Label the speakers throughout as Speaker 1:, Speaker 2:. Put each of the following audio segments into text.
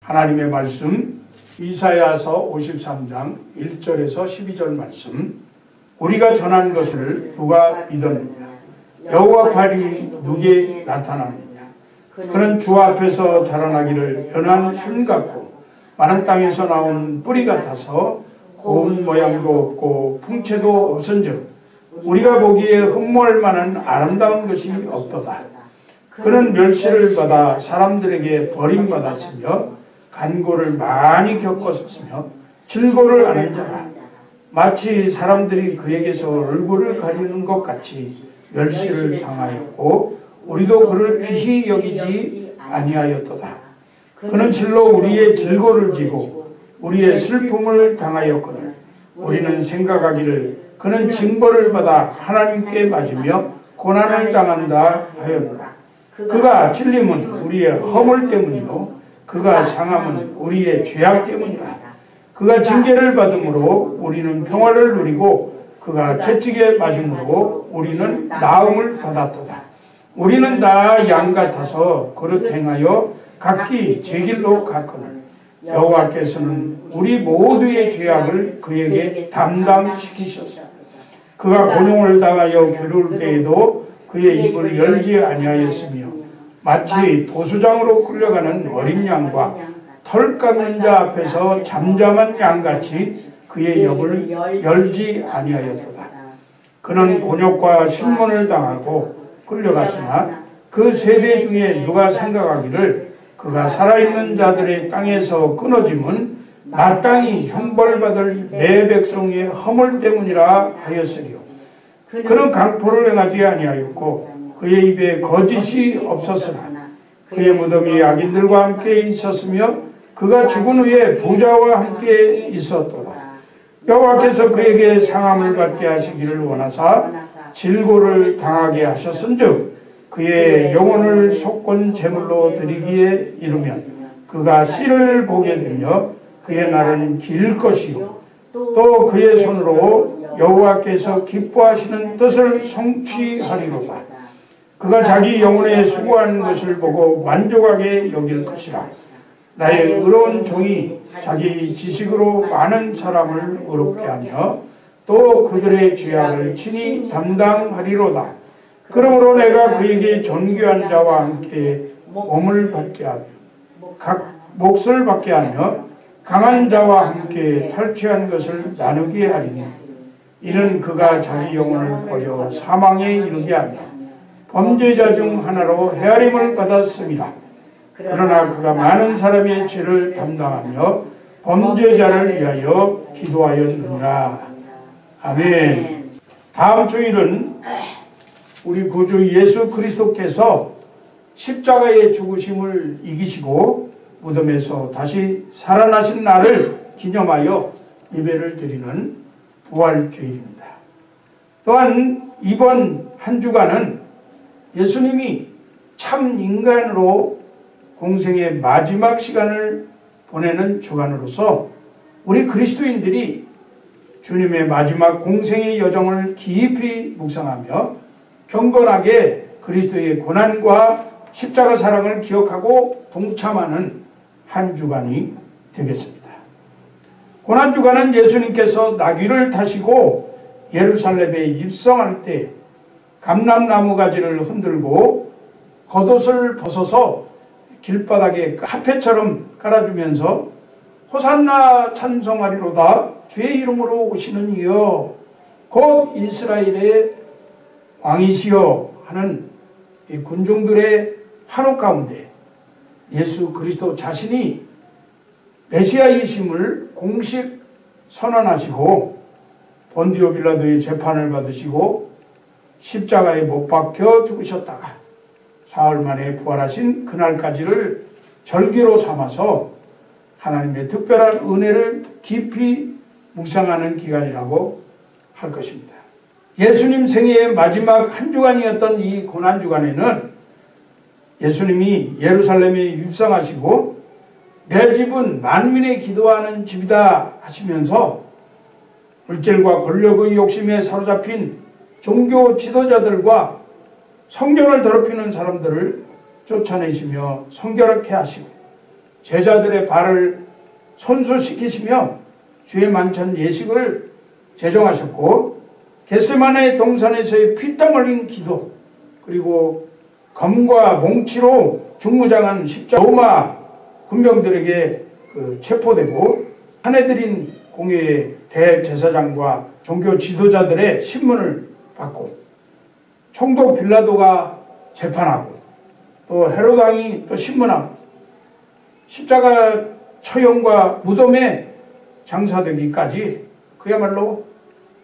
Speaker 1: 하나님의 말씀 이사야서 53장 1절에서 12절 말씀. 우리가 전한 것을 누가 믿었느냐? 여호와 팔이 누구에게 나타났느냐? 그는 주 앞에서 자라나기를 연한 순 같고 마른 땅에서 나온 뿌리 같아서 고운 모양도 없고 풍채도 없은즉 우리가 보기에 흠모할 만한 아름다운 것이 없도다. 그는 멸시를 받아 사람들에게 버림받았으며 간고를 많이 겪었으며 질고를 아는 자라. 마치 사람들이 그에게서 얼굴을 가리는 것 같이 멸시를 당하였고 우리도 그를 귀히 여기지 아니하였도다. 그는 실로 우리의 질고를 지고 우리의 슬픔을 당하였거늘 우리는 생각하기를 그는 징벌을 받아 하나님께 맞으며 고난을 당한다 하였노라. 그가 찔림은 우리의 허물 때문이요 그가 상함은 우리의 죄악 때문이라. 그가 징계를 받음으로 우리는 평화를 누리고 그가 채찍에 맞음으로 우리는 나음을 받았도다. 우리는 다 양 같아서 그릇 행하여 각기 제 길로 갔거늘 여호와께서는 우리 모두의 죄악을 그에게 담당시키셨다. 그가 곤용을 당하여 괴로울 때에도 그의 입을 열지 아니하였으며 마치 도수장으로 끌려가는 어린 양과 털 깎는 자 앞에서 잠잠한 양같이 그의 입을 열지 아니하였도다. 그는 곤욕과 신문을 당하고 끌려갔으나 그 세대 중에 누가 생각하기를 그가 살아있는 자들의 땅에서 끊어짐은 마땅히 형벌받을 내 백성의 허물 때문이라 하였으리요. 그는 강포를 행하지 아니하였고 그의 입에 거짓이 없었으나 그의 무덤이 악인들과 함께 있었으며 그가 죽은 후에 부자와 함께 있었도다. 여호와께서 그에게 상함을 받게 하시기를 원하사 질고를 당하게 하셨은즉 그의 영혼을 속건 제물로 드리기에 이르면 그가 씨를 보게 되며 그의 날은 길 것이요 또 그의 손으로 여호와께서 기뻐하시는 뜻을 성취하리로다. 그가 자기 영혼에 수고하는 것을 보고 만족하게 여길 것이라. 나의 의로운 종이 자기 지식으로 많은 사람을 의롭게 하며 또 그들의 죄악을 친히 담당하리로다. 그러므로 내가 그에게 존귀한 자와 함께 몸을 받게 하며 각 몫을 받게 하며 강한 자와 함께 탈취한 것을 나누게 하리니 이는 그가 자기 영혼을 버려 사망에 이르게 하며 범죄자 중 하나로 헤아림을 받았습니다. 그러나 그가 많은 사람의 죄를 담당하며 범죄자를 위하여 기도하였느니라. 아멘. 다음 주일은 우리 구주 예수 그리스도께서 십자가의 죽으심을 이기시고 무덤에서 다시 살아나신 날을 기념하여 예배를 드리는 부활주일입니다. 또한 이번 한 주간은 예수님이 참 인간으로 공생의 마지막 시간을 보내는 주간으로서 우리 그리스도인들이 주님의 마지막 공생의 여정을 깊이 묵상하며 경건하게 그리스도의 고난과 십자가 사랑을 기억하고 동참하는 한 주간이 되겠습니다. 고난주간은 예수님께서 나귀를 타시고 예루살렘에 입성할 때 감람나무 가지를 흔들고 겉옷을 벗어서 길바닥에 카페처럼 깔아주면서 호산나 찬송하리로다 주의 이름으로 오시는 이여 곧 이스라엘의 왕이시여 하는 이 군중들의 환호 가운데 예수 그리스도 자신이 메시아이심을 공식 선언하시고 본디오 빌라도의 재판을 받으시고 십자가에 못 박혀 죽으셨다가 사흘 만에 부활하신 그날까지를 절기로 삼아서 하나님의 특별한 은혜를 깊이 묵상하는 기간이라고 할 것입니다. 예수님 생애의 마지막 한 주간이었던 이 고난주간에는 예수님이 예루살렘에 입성하시고 내 집은 만민의 기도하는 집이다 하시면서 물질과 권력의 욕심에 사로잡힌 종교 지도자들과 성전을 더럽히는 사람들을 쫓아내시며 성결하게 하시고 제자들의 발을 손수시키시며 주의 만찬 예식을 제정하셨고, 겟세마네 동산에서의 피땀 흘린 기도, 그리고 검과 몽치로 중무장한 로마 군병들에게 체포되고 산헤드린 공회의 대제사장과 종교 지도자들의 신문을 받고, 총독 빌라도가 재판하고, 또 헤롯 왕이 또 신문하고, 십자가 처형과 무덤에 장사되기까지 그야말로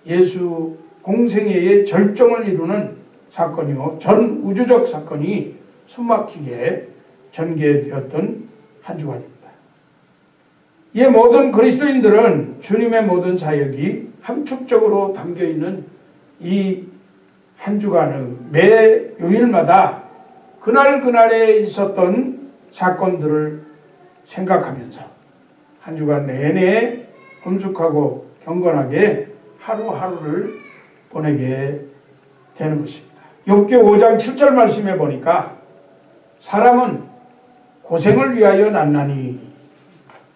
Speaker 1: 예수 공생애의 절정을 이루는 사건이요, 전 우주적 사건이 숨막히게 전개되었던 한 주간입니다. 이에 모든 그리스도인들은 주님의 모든 사역이 함축적으로 담겨있는 이 한 주간의 매 요일마다 그날그날에 있었던 사건들을 생각하면서 한 주간 내내 엄숙하고 경건하게 하루하루를 보내게 되는 것입니다. 욥기 5장 7절 말씀에 보니까 사람은 고생을 위하여 났나니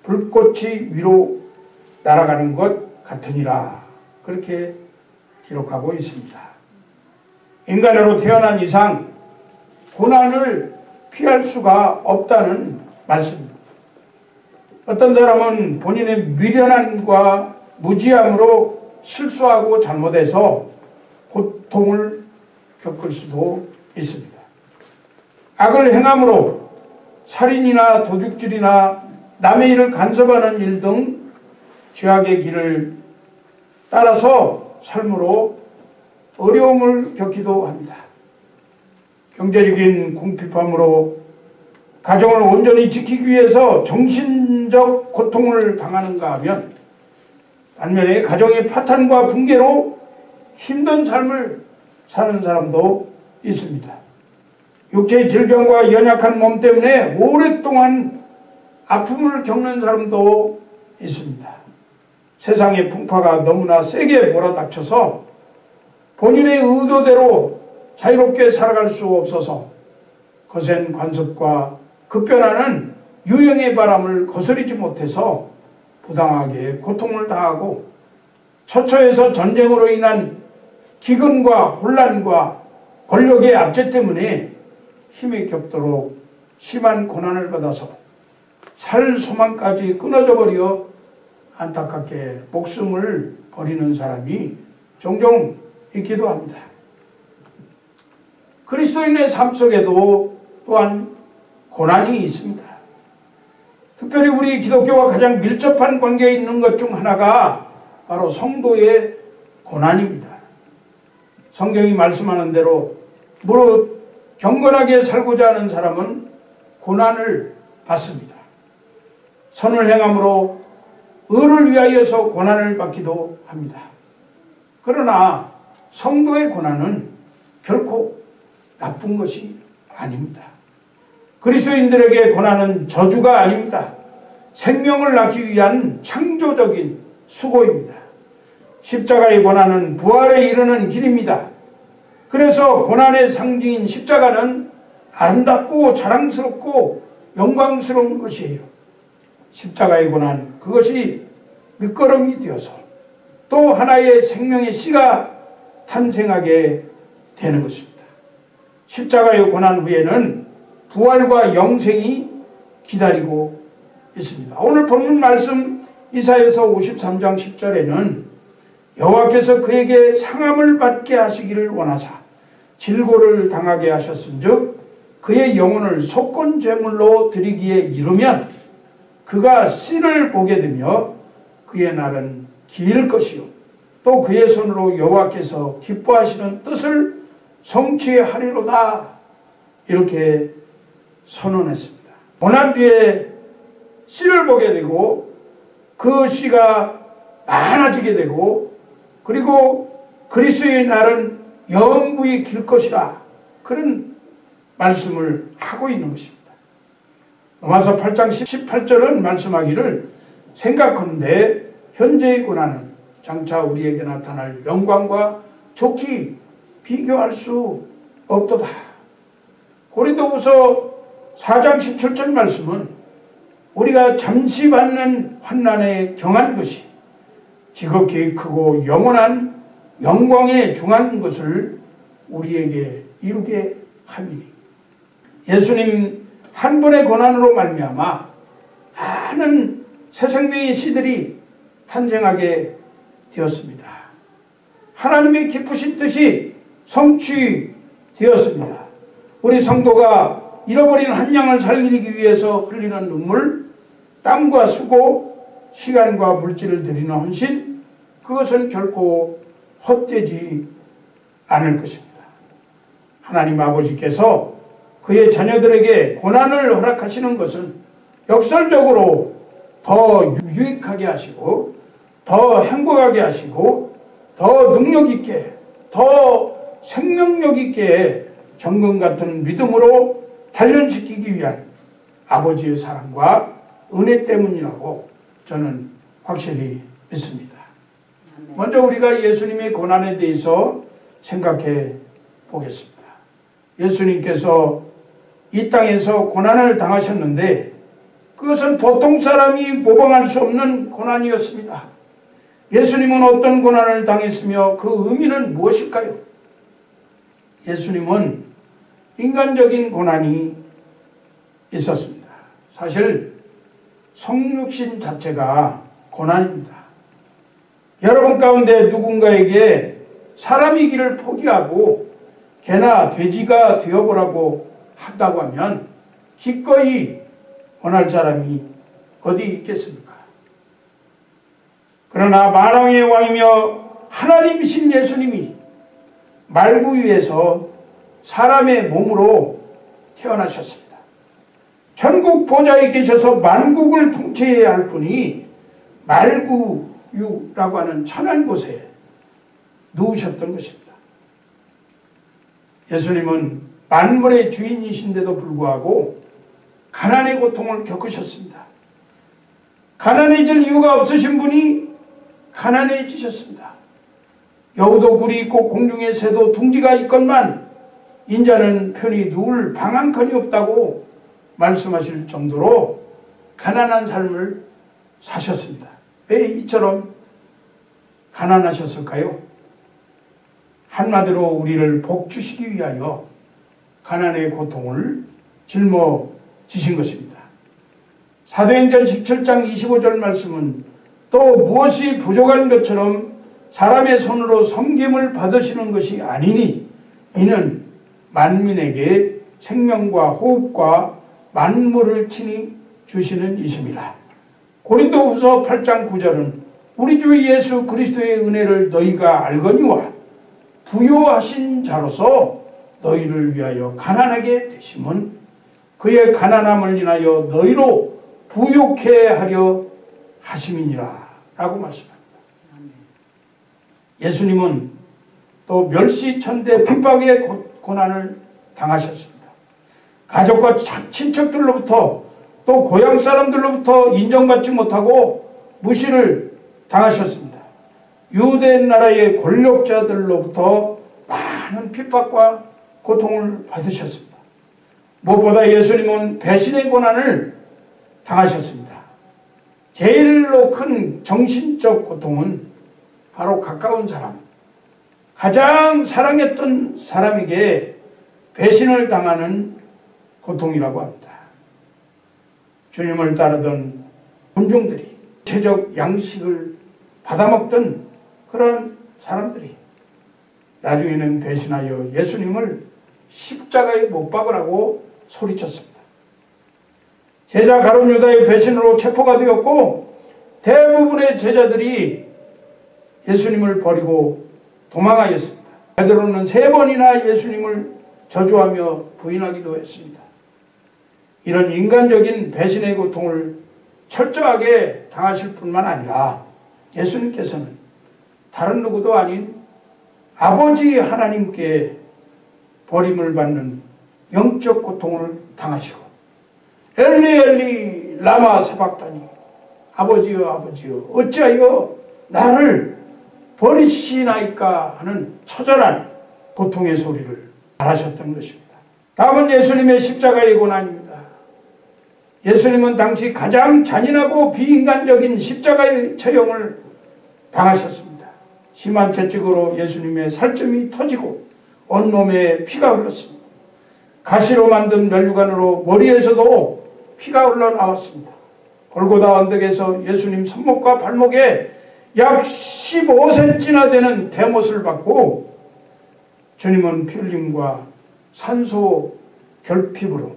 Speaker 1: 불꽃이 위로 날아가는 것 같으니라, 그렇게 기록하고 있습니다. 인간으로 태어난 이상 고난을 피할 수가 없다는 말씀입니다. 어떤 사람은 본인의 미련함과 무지함으로 실수하고 잘못해서 고통을 겪을 수도 있습니다. 악을 행함으로 살인이나 도둑질이나 남의 일을 간섭하는 일 등 죄악의 길을 따라서 삶으로 어려움을 겪기도 합니다. 경제적인 궁핍함으로 가정을 온전히 지키기 위해서 정신적 고통을 당하는가 하면, 반면에 가정의 파탄과 붕괴로 힘든 삶을 사는 사람도 있습니다. 육체의 질병과 연약한 몸 때문에 오랫동안 아픔을 겪는 사람도 있습니다. 세상의 풍파가 너무나 세게 몰아닥쳐서 본인의 의도대로 자유롭게 살아갈 수 없어서 거센 관습과 급변하는 유행의 바람을 거스르지 못해서 부당하게 고통을 당하고, 처처에서 전쟁으로 인한 기근과 혼란과 권력의 압제 때문에 힘이 겹도록 심한 고난을 받아서 살 소망까지 끊어져 버려 안타깝게 목숨을 버리는 사람이 종종 있기도 합니다. 그리스도인의 삶 속에도 또한 고난이 있습니다. 특별히 우리 기독교와 가장 밀접한 관계에 있는 것 중 하나가 바로 성도의 고난입니다. 성경이 말씀하는 대로 무릇 경건하게 살고자 하는 사람은 고난을 받습니다. 선을 행함으로 의를 위하여서 고난을 받기도 합니다. 그러나 성도의 고난은 결코 나쁜 것이 아닙니다. 그리스도인들에게 고난은 저주가 아닙니다. 생명을 낳기 위한 창조적인 수고입니다. 십자가의 고난은 부활에 이르는 길입니다. 그래서 고난의 상징인 십자가는 아름답고 자랑스럽고 영광스러운 것이에요. 십자가의 고난, 그것이 밑거름이 되어서 또 하나의 생명의 씨가 탄생하게 되는 것입니다. 십자가의 고난 후에는 부활과 영생이 기다리고 있습니다. 오늘 본문 말씀 이사야서 53장 10절에는 여호와께서 그에게 상함을 받게 하시기를 원하사 질고를 당하게 하셨은즉 그의 영혼을 속건 제물로 드리기에 이르면 그가 씨를 보게 되며 그의 날은 길 것이요 또 그의 손으로 여호와께서 기뻐하시는 뜻을 성취하리로다, 이렇게 선언했습니다. 고난 뒤에 씨를 보게 되고 그 씨가 많아지게 되고, 그리고 그리스도의 날은 영구히 길 것이라, 그런 말씀을 하고 있는 것입니다. 로마서 8장 18절은 말씀하기를 생각컨대 현재의 고난은 장차 우리에게 나타날 영광과 좋게 비교할 수 없도다. 고린도후서 4장 17절 말씀은 우리가 잠시 받는 환난에 경한 것이 지극히 크고 영원한 영광에 중한 것을 우리에게 이루게 함이니 예수님 한 분의 고난으로 말미암아 많은 새 생명의 씨들이 탄생하게 되었습니다. 하나님의 기쁘신 뜻이 성취되었습니다. 우리 성도가 잃어버린 한 양을 살리기 위해서 흘리는 눈물, 땀과 수고, 시간과 물질을 들이는 헌신, 그것은 결코 헛되지 않을 것입니다. 하나님 아버지께서 그의 자녀들에게 고난을 허락하시는 것은 역설적으로 더 유익하게 하시고 더 행복하게 하시고 더 능력 있게 더 생명력 있게 정금 같은 믿음으로 단련시키기 위한 아버지의 사랑과 은혜 때문이라고 저는 확실히 믿습니다. 먼저 우리가 예수님의 고난에 대해서 생각해 보겠습니다. 예수님께서 이 땅에서 고난을 당하셨는데 그것은 보통 사람이 모방할 수 없는 고난이었습니다. 예수님은 어떤 고난을 당했으며 그 의미는 무엇일까요? 예수님은 인간적인 고난이 있었습니다. 사실 성육신 자체가 고난입니다. 여러분 가운데 누군가에게 사람이기를 포기하고 개나 돼지가 되어보라고 한다고 하면 기꺼이 원할 사람이 어디 있겠습니까? 그러나 만왕의 왕이며 하나님이신 예수님이 말구 위에서 사람의 몸으로 태어나셨습니다. 전국 보좌에 계셔서 만국을 통치해야 할 분이 말구유라고 하는 천한 곳에 누우셨던 것입니다. 예수님은 만물의 주인이신데도 불구하고 가난의 고통을 겪으셨습니다. 가난해질 이유가 없으신 분이 가난해지셨습니다. 여우도 굴이 있고 공중의 새도 둥지가 있건만 인자는 편히 누울 방한컨이 없다고 말씀하실 정도로 가난한 삶을 사셨습니다. 왜 이처럼 가난하셨을까요? 한마디로 우리를 복주시기 위하여 가난의 고통을 짊어지신 것입니다. 사도행전 17장 25절 말씀은 또 무엇이 부족한 것처럼 사람의 손으로 섬김을 받으시는 것이 아니니 이는 만민에게 생명과 호흡과 만물을 친히 주시는 이심이라. 고린도후서 8장 9절은 우리 주 예수 그리스도의 은혜를 너희가 알거니와 부요하신 자로서 너희를 위하여 가난하게 되심은 그의 가난함을 인하여 너희로 부요케 하려 하심이니라 라고 말씀합니다. 예수님은 또 멸시천대 핍박의 고난을 당하셨습니다. 가족과 친척들로부터 또 고향 사람들로부터 인정받지 못하고 무시를 당하셨습니다. 유대 나라의 권력자들로부터 많은 핍박과 고통을 받으셨습니다. 무엇보다 예수님은 배신의 고난을 당하셨습니다. 제일로 큰 정신적 고통은 바로 가까운 사람, 가장 사랑했던 사람에게 배신을 당하는 고통이라고 합니다. 주님을 따르던 군중들이 체적 양식을 받아먹던 그런 사람들이 나중에는 배신하여 예수님을 십자가에 못 박으라고 소리쳤습니다. 제자 가룟 유다의 배신으로 체포가 되었고 대부분의 제자들이 예수님을 버리고 도망하였습니다. 베드로는 3번이나 예수님을 저주하며 부인하기도 했습니다. 이런 인간적인 배신의 고통을 철저하게 당하실 뿐만 아니라 예수님께서는 다른 누구도 아닌 아버지 하나님께 버림을 받는 영적 고통을 당하시고 엘리 엘리 라마 사박다니 아버지여 아버지여 어찌하여 나를 버리시나이까 하는 처절한 고통의 소리를 말하셨던 것입니다. 다음은 예수님의 십자가의 고난입니다. 예수님은 당시 가장 잔인하고 비인간적인 십자가의 처형을 당하셨습니다. 심한 채찍으로 예수님의 살점이 터지고 온몸에 피가 흘렀습니다. 가시로 만든 면류관으로 머리에서도 피가 흘러나왔습니다. 골고다 언덕에서 예수님 손목과 발목에 약 15cm나 되는 대못을 받고 주님은 피 흘림과 산소 결핍으로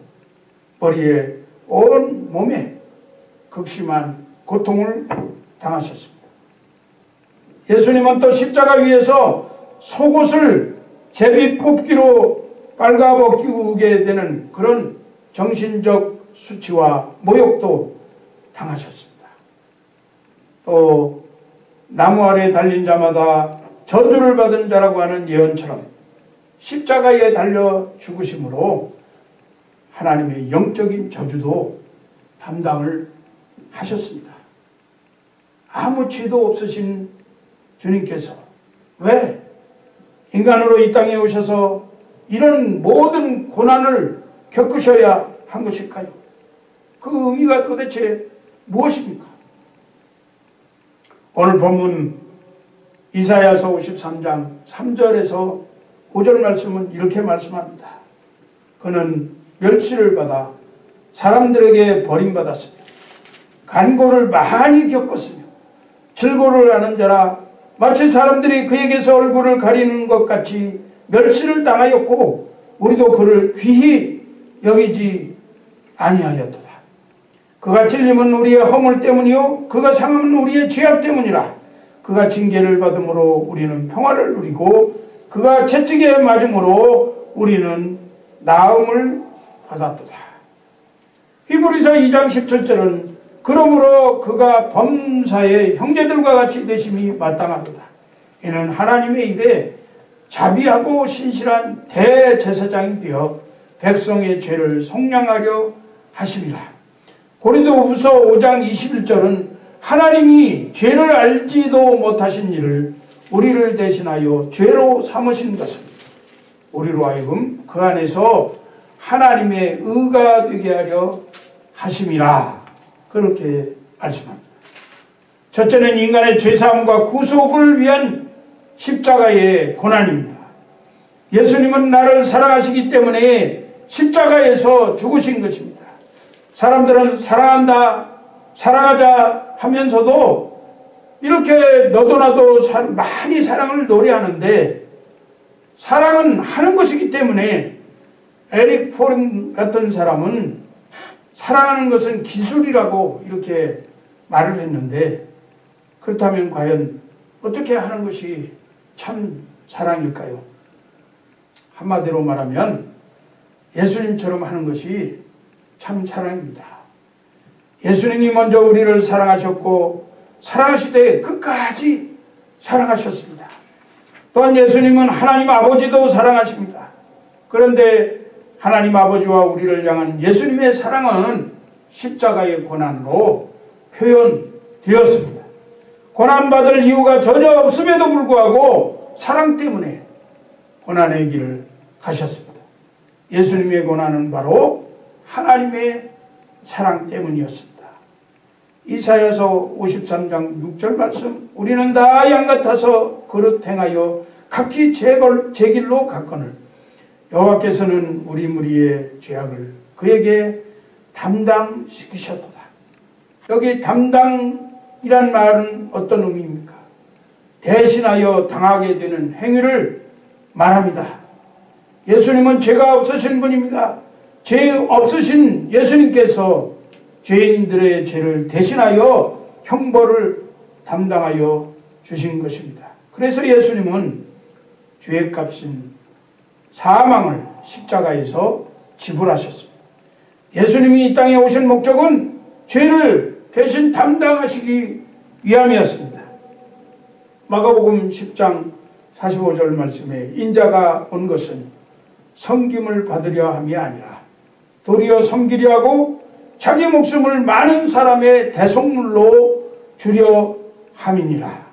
Speaker 1: 머리에 온 몸에 극심한 고통을 당하셨습니다. 예수님은 또 십자가 위에서 속옷을 제비 뽑기로 빨가벗기게 되는 그런 정신적 수치와 모욕도 당하셨습니다. 또 나무 아래 달린 자마다 저주를 받은 자라고 하는 예언처럼 십자가에 달려 죽으심으로 하나님의 영적인 저주도 담당을 하셨습니다. 아무 죄도 없으신 주님께서 왜 인간으로 이 땅에 오셔서 이런 모든 고난을 겪으셔야 한 것일까요? 그 의미가 도대체 무엇입니까? 오늘 본문 이사야서 53장 3절에서 5절 말씀은 이렇게 말씀합니다. 그는 멸시를 받아 사람들에게 버림받았습니다. 간고를 많이 겪었으며 질고를 하는 자라 마치 사람들이 그에게서 얼굴을 가리는 것 같이 멸시를 당하였고 우리도 그를 귀히 여기지 아니하였도다. 그가 찔림은 우리의 허물 때문이요 그가 상함은 우리의 죄악 때문이라. 그가 징계를 받음으로 우리는 평화를 누리고 그가 채찍에 맞음으로 우리는 나음을 받았도다. 히브리서 2장 17절은 그러므로 그가 범사의 형제들과 같이 되심이 마땅하도다. 이는 하나님의 입에 자비하고 신실한 대제사장이 되어 백성의 죄를 속량하려 하심이라. 고린도후서 5장 21절은 하나님이 죄를 알지도 못하신 일을 우리를 대신하여 죄로 삼으신 것은 우리로 하여금 그 안에서 하나님의 의가 되게 하려 하심이라. 그렇게 말씀합니다. 첫째는 인간의 죄사함과 구속을 위한 십자가의 고난입니다. 예수님은 나를 사랑하시기 때문에 십자가에서 죽으신 것입니다. 사람들은 사랑한다, 사랑하자 하면서도 이렇게 너도 나도 많이 사랑을 노래하는데 사랑은 하는 것이기 때문에 에릭 포름 같은 사람은 사랑하는 것은 기술이라고 이렇게 말을 했는데 그렇다면 과연 어떻게 하는 것이 참 사랑일까요? 한마디로 말하면 예수님처럼 하는 것이 참 사랑입니다. 예수님이 먼저 우리를 사랑하셨고 사랑하시되 끝까지 사랑하셨습니다. 또한 예수님은 하나님 아버지도 사랑하십니다. 그런데 하나님 아버지와 우리를 향한 예수님의 사랑은 십자가의 고난으로 표현되었습니다. 고난받을 이유가 전혀 없음에도 불구하고 사랑 때문에 고난의 길을 가셨습니다. 예수님의 고난은 바로 하나님의 사랑 때문이었습니다. 이사야서 53장 6절 말씀 우리는 다 양 같아서 그릇 행하여 각기 제 길로 갔거늘 여호와께서는 우리 무리의 죄악을 그에게 담당시키셨도다. 여기 담당이란 말은 어떤 의미입니까? 대신하여 당하게 되는 행위를 말합니다. 예수님은 죄가 없으신 분입니다. 죄 없으신 예수님께서 죄인들의 죄를 대신하여 형벌을 담당하여 주신 것입니다. 그래서 예수님은 죄값인 사망을 십자가에서 지불하셨습니다. 예수님이 이 땅에 오신 목적은 죄를 대신 담당하시기 위함이었습니다. 마가복음 10장 45절 말씀에 인자가 온 것은 섬김을 받으려 함이 아니라 도리어 섬기려 하고 자기 목숨을 많은 사람의 대속물로 주려 함이니라.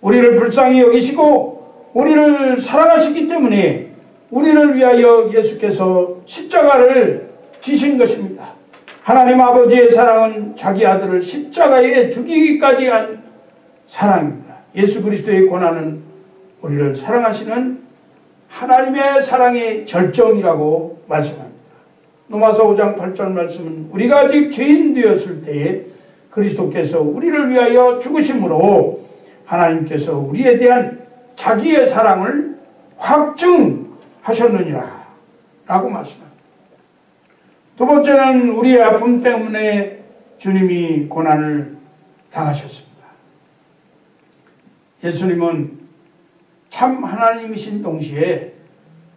Speaker 1: 우리를 불쌍히 여기시고 우리를 사랑하시기 때문에 우리를 위하여 예수께서 십자가를 지신 것입니다. 하나님 아버지의 사랑은 자기 아들을 십자가에 죽이기까지 한 사랑입니다. 예수 그리스도의 고난은 우리를 사랑하시는 하나님의 사랑의 절정이라고 말씀합니다. 로마서 5장 8절 말씀은 우리가 아직 죄인 되었을 때에 그리스도께서 우리를 위하여 죽으심으로 하나님께서 우리에 대한 자기의 사랑을 확증하셨느니라 라고 말씀합니다. 두 번째는 우리의 아픔 때문에 주님이 고난을 당하셨습니다. 예수님은 참 하나님이신 동시에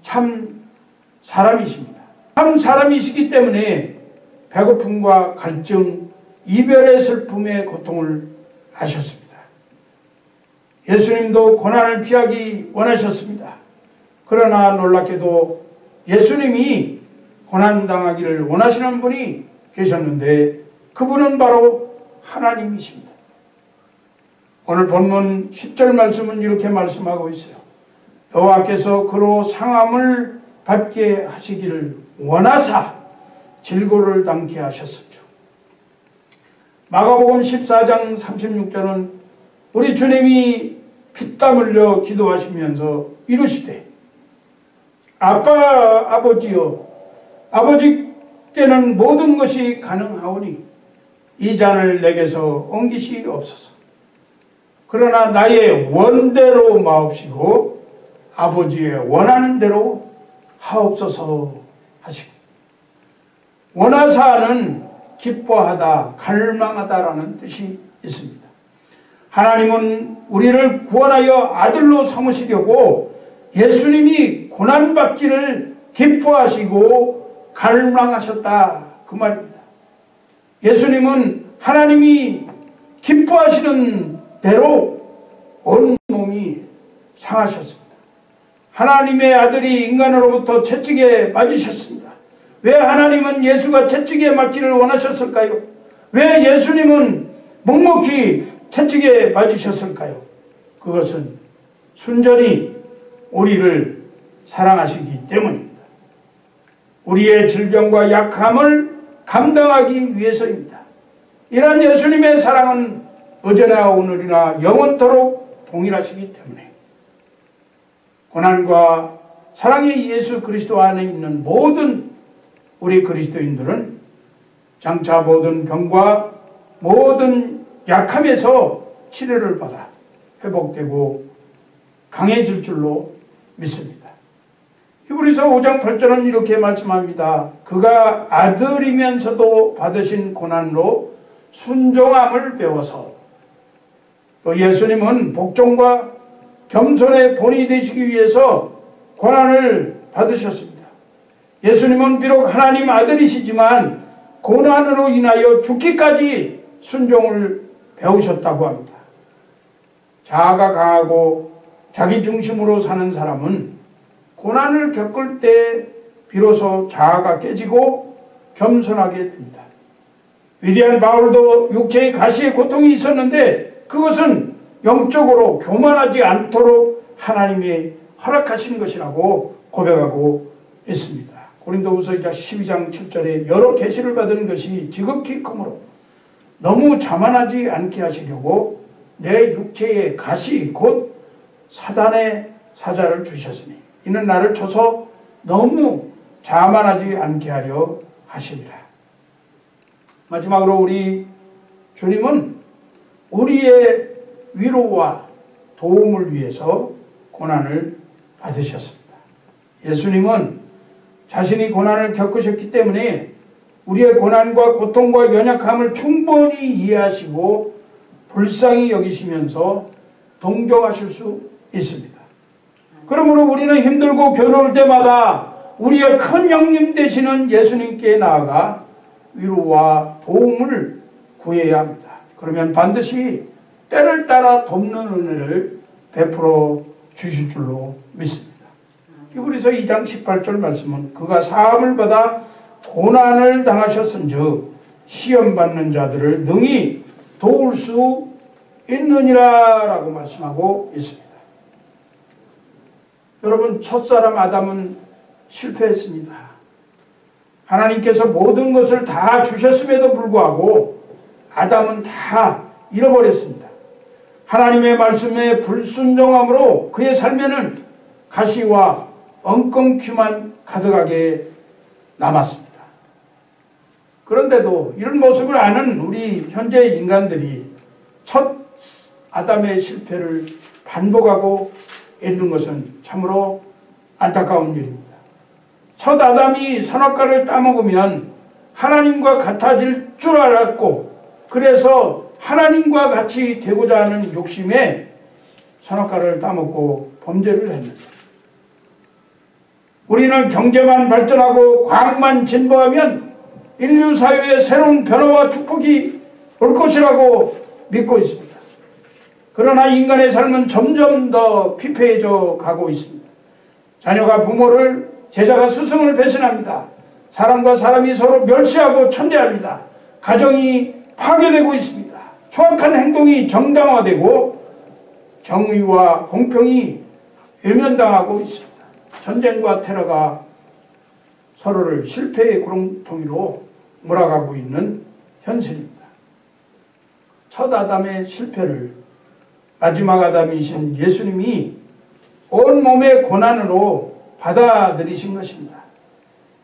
Speaker 1: 참 사람이십니다. 참 사람이시기 때문에 배고픔과 갈증, 이별의 슬픔의 고통을 아셨습니다. 예수님도 고난을 피하기 원하셨습니다. 그러나 놀랍게도 예수님이 고난당하기를 원하시는 분이 계셨는데 그분은 바로 하나님이십니다. 오늘 본문 10절 말씀은 이렇게 말씀하고 있어요. 여호와께서 그로 상함을 받게 하시기를 원하사 질고를 당케 하셨었죠. 마가복음 14장 36절은 우리 주님이 피땀 흘려 기도하시면서 이르시되 아빠 아버지여 아버지께는 모든 것이 가능하오니 이 잔을 내게서 옮기시옵소서. 그러나 나의 원대로 마옵시고 아버지의 원하는 대로 하옵소서 하시고, 원하사는 기뻐하다, 갈망하다라는 뜻이 있습니다. 하나님은 우리를 구원하여 아들로 삼으시려고 예수님이 고난받기를 기뻐하시고 갈망하셨다 그 말입니다. 예수님은 하나님이 기뻐하시는 대로 온 몸이 상하셨습니다. 하나님의 아들이 인간으로부터 채찍에 맞으셨습니다. 왜 하나님은 예수가 채찍에 맞기를 원하셨을까요? 왜 예수님은 묵묵히 채찍에 맞으셨을까요? 그것은 순전히 우리를 사랑하시기 때문입니다. 우리의 질병과 약함을 감당하기 위해서입니다. 이러한 예수님의 사랑은 어제나 오늘이나 영원토록 동일하시기 때문에 고난과 사랑의 예수 그리스도 안에 있는 모든 우리 그리스도인들은 장차 모든 병과 모든 약함에서 치료를 받아 회복되고 강해질 줄로 믿습니다. 히브리서 5장 8절은 이렇게 말씀합니다. 그가 아들이면서도 받으신 고난으로 순종함을 배워서, 또 예수님은 복종과 겸손의 본이 되시기 위해서 고난을 받으셨습니다. 예수님은 비록 하나님 아들이시지만 고난으로 인하여 죽기까지 순종을 배우셨다고 합니다. 자아가 강하고 자기 중심으로 사는 사람은 고난을 겪을 때 비로소 자아가 깨지고 겸손하게 됩니다. 위대한 바울도 육체의 가시의 고통이 있었는데 그것은 영적으로 교만하지 않도록 하나님이 허락하신 것이라고 고백하고 있습니다. 고린도후서 12장 7절에 여러 계시를 받은 것이 지극히 크므로 너무 자만하지 않게 하시려고 내 육체의 가시 곧 사단의 사자를 주셨으니 이는 나를 쳐서 너무 자만하지 않게 하려 하시리라. 마지막으로 우리 주님은 우리의 위로와 도움을 위해서 고난을 받으셨습니다. 예수님은 자신이 고난을 겪으셨기 때문에 우리의 고난과 고통과 연약함을 충분히 이해하시고 불쌍히 여기시면서 동정하실 수 있습니다. 그러므로 우리는 힘들고 괴로울 때마다 우리의 큰 형님 되시는 예수님께 나아가 위로와 도움을 구해야 합니다. 그러면 반드시 때를 따라 돕는 은혜를 베풀어 주실 줄로 믿습니다. 히브리서 2장 18절 말씀은 그가 사함을 받아 고난을 당하셨은즉 시험받는 자들을 능히 도울 수 있느니라 라고 말씀하고 있습니다. 여러분, 첫사람 아담은 실패했습니다. 하나님께서 모든 것을 다 주셨음에도 불구하고 아담은 다 잃어버렸습니다. 하나님의 말씀에 불순종함으로 그의 삶에는 가시와 엉겅퀴만 가득하게 남았습니다. 그런데도 이런 모습을 아는 우리 현재 인간들이 첫 아담의 실패를 반복하고 있는 것은 참으로 안타까운 일입니다. 첫 아담이 선악과를 따먹으면 하나님과 같아질 줄 알았고, 그래서 하나님과 같이 되고자 하는 욕심에 선악과를 따먹고 범죄를 했는데, 우리는 경제만 발전하고 과학만 진보하면 인류 사회에 새로운 변화와 축복이 올 것이라고 믿고 있습니다. 그러나 인간의 삶은 점점 더 피폐해져 가고 있습니다. 자녀가 부모를, 제자가 스승을 배신합니다. 사람과 사람이 서로 멸시하고 천대합니다. 가정이 파괴되고 있습니다. 추악한 행동이 정당화되고 정의와 공평이 외면당하고 있습니다. 전쟁과 테러가 서로를 실패의 구렁텅이로 몰아가고 있는 현실입니다. 첫 아담의 실패를 마지막 아담이신 예수님이 온몸의 고난으로 받아들이신 것입니다.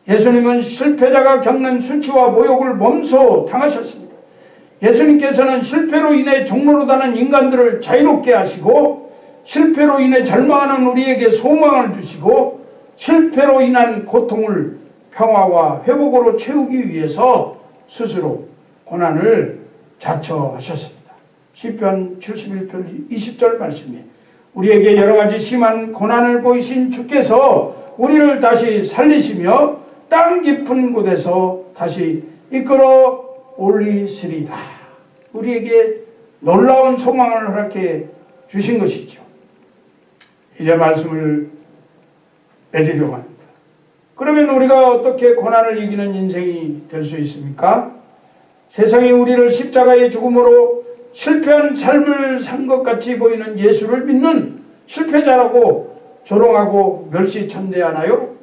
Speaker 1: 예수님은 실패자가 겪는 수치와 모욕을 몸소 당하셨습니다. 예수님께서는 실패로 인해 종로로 다는 인간들을 자유롭게 하시고, 실패로 인해 절망하는 우리에게 소망을 주시고, 실패로 인한 고통을 평화와 회복으로 채우기 위해서 스스로 고난을 자처하셨습니다. 시편 71편 20절 말씀에 우리에게 여러가지 심한 고난을 보이신 주께서 우리를 다시 살리시며 땅 깊은 곳에서 다시 이끌어 올리시리다. 우리에게 놀라운 소망을 허락해 주신 것이죠. 이제 말씀을 맺으려고 합니다. 그러면 우리가 어떻게 고난을 이기는 인생이 될 수 있습니까? 세상이 우리를 십자가의 죽음으로 실패한 삶을 산 것 같이 보이는 예수를 믿는 실패자라고 조롱하고 멸시천대하나요?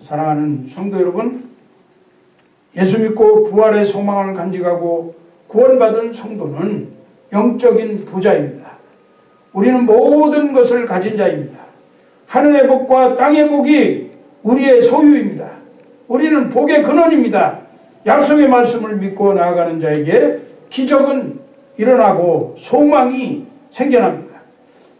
Speaker 1: 사랑하는 성도 여러분, 예수 믿고 부활의 소망을 간직하고 구원받은 성도는 영적인 부자입니다. 우리는 모든 것을 가진 자입니다. 하늘의 복과 땅의 복이 우리의 소유입니다. 우리는 복의 근원입니다. 약속의 말씀을 믿고 나아가는 자에게 기적은 일어나고 소망이 생겨납니다.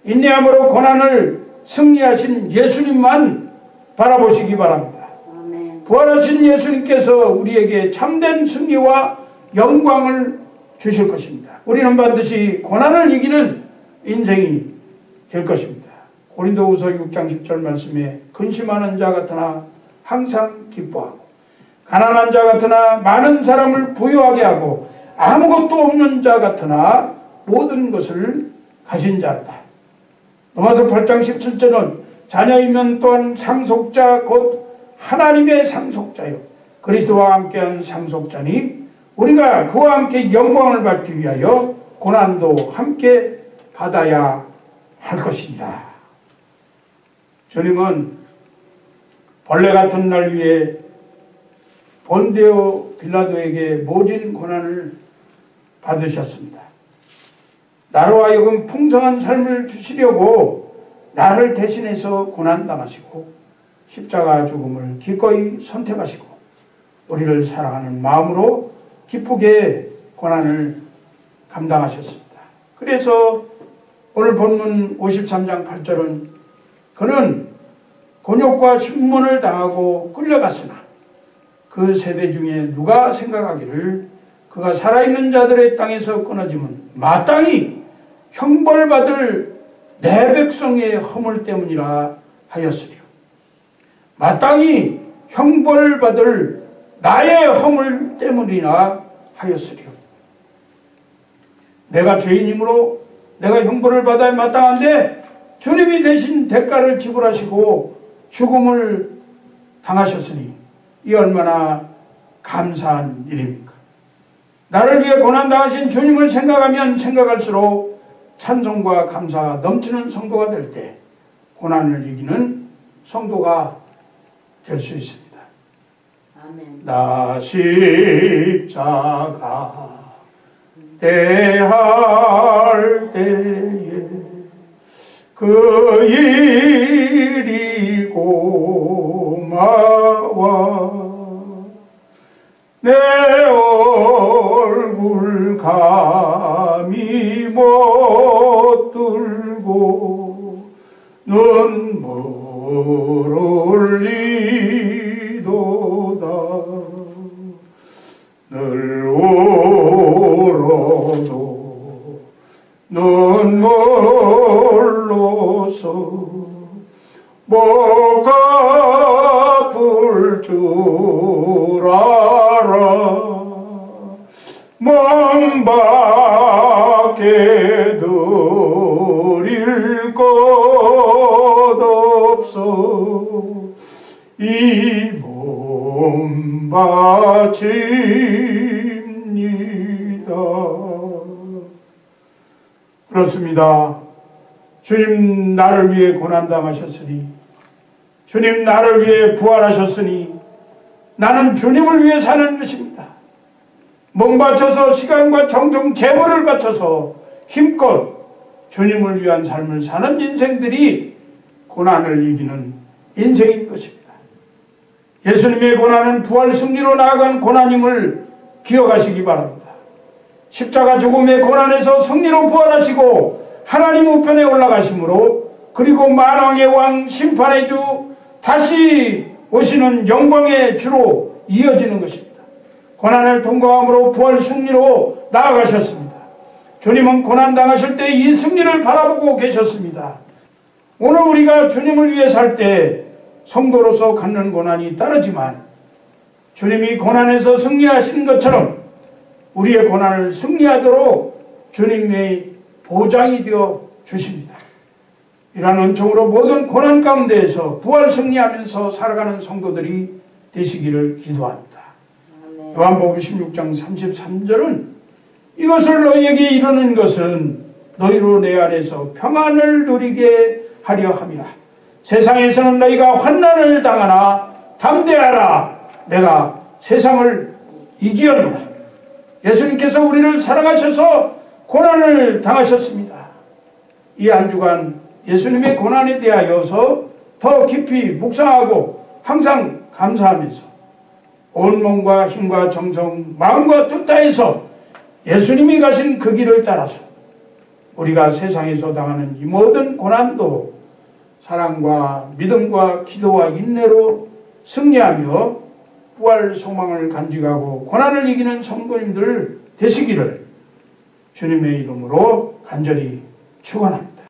Speaker 1: 인내함으로 고난을 승리하신 예수님만 바라보시기 바랍니다. 아멘. 부활하신 예수님께서 우리에게 참된 승리와 영광을 주실 것입니다. 우리는 반드시 고난을 이기는 인생이 될 것입니다. 고린도후서 6장 10절 말씀에 근심하는 자 같으나 항상 기뻐하고 가난한 자 같으나 많은 사람을 부유하게 하고 아무것도 없는 자 같으나 모든 것을 가진 자다. 로마서 8장 17절은 자녀이면 또한 상속자 곧 하나님의 상속자요 그리스도와 함께한 상속자니 우리가 그와 함께 영광을 받기 위하여 고난도 함께 받아야 할 것이니라. 주님은 벌레 같은 날 위에 본디오 빌라도에게 모진 고난을 받으셨습니다. 나로 하여금 풍성한 삶을 주시려고 나를 대신해서 고난당하시고 십자가 죽음을 기꺼이 선택하시고 우리를 사랑하는 마음으로 기쁘게 고난을 감당하셨습니다. 그래서 오늘 본문 53장 8절은 그는 곤욕과 신문을 당하고 끌려갔으나 그 세대 중에 누가 생각하기를 그가 살아있는 자들의 땅에서 끊어지면 마땅히 형벌받을 내 백성의 허물 때문이라 하였으리요. 마땅히 형벌받을 나의 허물 때문이라 하였으리요. 내가 죄인이므로 내가 형벌을 받아야 마땅한데 주님이 대신 대가를 지불하시고 죽음을 당하셨으니 이 얼마나 감사한 일입니까? 나를 위해 고난당하신 주님을 생각하면 생각할수록 찬송과 감사가 넘치는 성도가 될 때 고난을 이기는 성도가 될 수 있습니다. 나 십자가 대할 때에 그 일이 고마워 내 얼굴 감히 못 들고 눈물 흘리도다 늘 울어도 눈물로서 못 갚을 줄 알아 먼 밖에 드릴 것 없어 이 몸 바칩니다. 그렇습니다. 주님 나를 위해 고난당하셨으니 주님 나를 위해 부활하셨으니 나는 주님을 위해 사는 것입니다. 몸 바쳐서 시간과 정성 재물을 바쳐서 힘껏 주님을 위한 삶을 사는 인생들이 고난을 이기는 인생일 것입니다. 예수님의 고난은 부활 승리로 나아간 고난임을 기억하시기 바랍니다. 십자가 죽음의 고난에서 승리로 부활하시고 하나님 우편에 올라가심으로 그리고 만왕의 왕 심판의 주 다시 오시는 영광의 주로 이어지는 것입니다. 고난을 통과함으로 부활 승리로 나아가셨습니다. 주님은 고난 당하실 때 이 승리를 바라보고 계셨습니다. 오늘 우리가 주님을 위해 살 때 성도로서 갖는 고난이 따르지만 주님이 고난에서 승리하시는 것처럼 우리의 고난을 승리하도록 주님의 보장이 되어 주십니다. 이러한 은총으로 모든 고난 가운데에서 부활 승리하면서 살아가는 성도들이 되시기를 기도합니다. 요한복음 16장 33절은 이것을 너희에게 이루는 것은 너희로 내 안에서 평안을 누리게 하려 함이라. 세상에서는 너희가 환난을 당하나 담대하라. 내가 세상을 이기었노라. 예수님께서 우리를 사랑하셔서 고난을 당하셨습니다. 이 한 주간 예수님의 고난에 대하여서 더 깊이 묵상하고 항상 감사하면서 온몸과 힘과 정성, 마음과 뜻 다해서 예수님이 가신 그 길을 따라서 우리가 세상에서 당하는 이 모든 고난도 사랑과 믿음과 기도와 인내로 승리하며 부활 소망을 간직하고 고난을 이기는 성도님들 되시기를 주님의 이름으로 간절히 축원합니다.